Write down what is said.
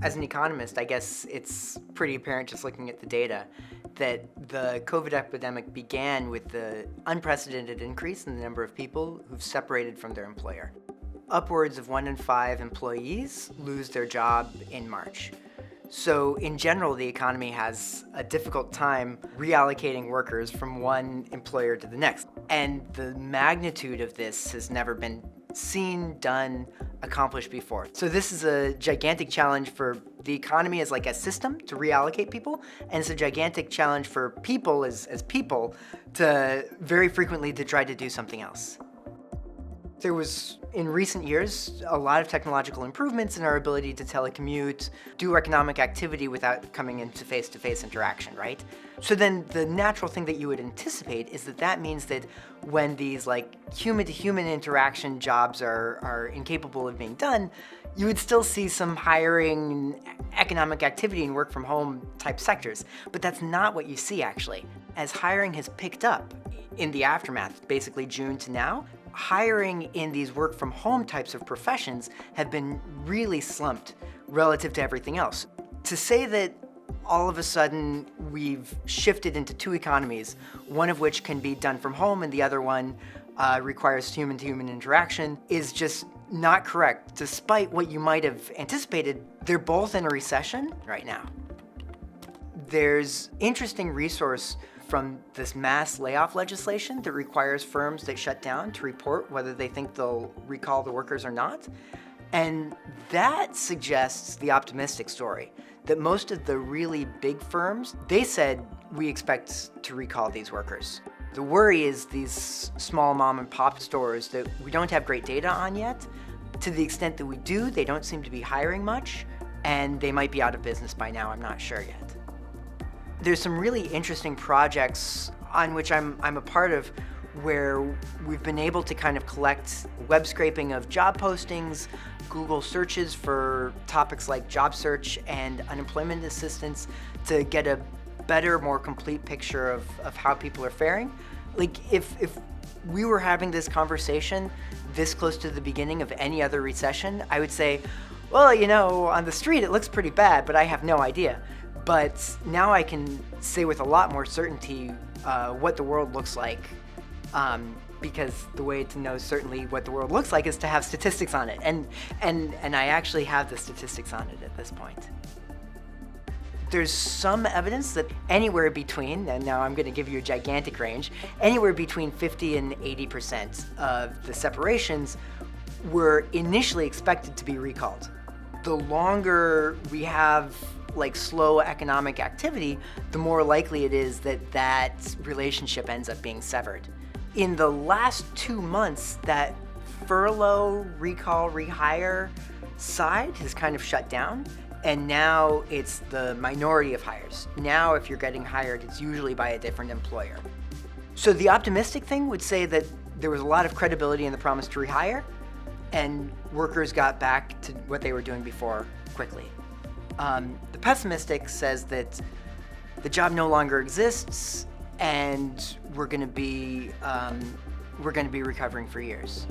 As an economist, I guess it's pretty apparent just looking at the data that the COVID epidemic began with the unprecedented increase in the number of people who've separated from their employer. Upwards of 1 in 5 employees lose their job in March. So in general, the economy has a difficult time reallocating workers from one employer to the next. And the magnitude of this has never been seen, done, accomplished before. So this is a gigantic challenge for the economy as like a system to reallocate people, and it's a gigantic challenge for people as people to very frequently to try to do something else. There was, in recent years, a lot of technological improvements in our ability to telecommute, do economic activity without coming into face-to-face interaction, right? So then the natural thing that you would anticipate is that that means that when these like human-to-human interaction jobs are incapable of being done, you would still see some hiring, economic activity and work from home type sectors. But that's not what you see actually. As hiring has picked up in the aftermath, basically June to now, hiring in these work from home types of professions have been really slumped relative to everything else. To say that all of a sudden we've shifted into two economies, one of which can be done from home and the other one requires human-to-human interaction, is just not correct. Despite what you might have anticipated, they're both in a recession right now. There's interesting resource from this mass layoff legislation that requires firms that shut down to report whether they think they'll recall the workers or not. And that suggests the optimistic story, that most of the really big firms, they said, we expect to recall these workers. The worry is these small mom and pop stores that we don't have great data on yet. To the extent that we do, they don't seem to be hiring much, and they might be out of business by now, I'm not sure yet. There's some really interesting projects on which I'm a part of where we've been able to kind of collect web scraping of job postings, Google searches for topics like job search and unemployment assistance to get a better, more complete picture of how people are faring. Like if we were having this conversation this close to the beginning of any other recession, I would say, well, you know, on the street it looks pretty bad, but I have no idea. But now I can say with a lot more certainty what the world looks like, because the way to know certainly what the world looks like is to have statistics on it, and I actually have the statistics on it at this point. There's some evidence that anywhere between, and now I'm going to give you a gigantic range, anywhere between 50 and 80% of the separations were initially expected to be recalled. The longer we have like slow economic activity, the more likely it is that that relationship ends up being severed. In the last 2 months, that furlough, recall, rehire side has kind of shut down, and now it's the minority of hires. Now if you're getting hired, it's usually by a different employer. So the optimistic thing would say that there was a lot of credibility in the promise to rehire, and workers got back to what they were doing before quickly. The pessimistic says that the job no longer exists, and we're going to be recovering for years.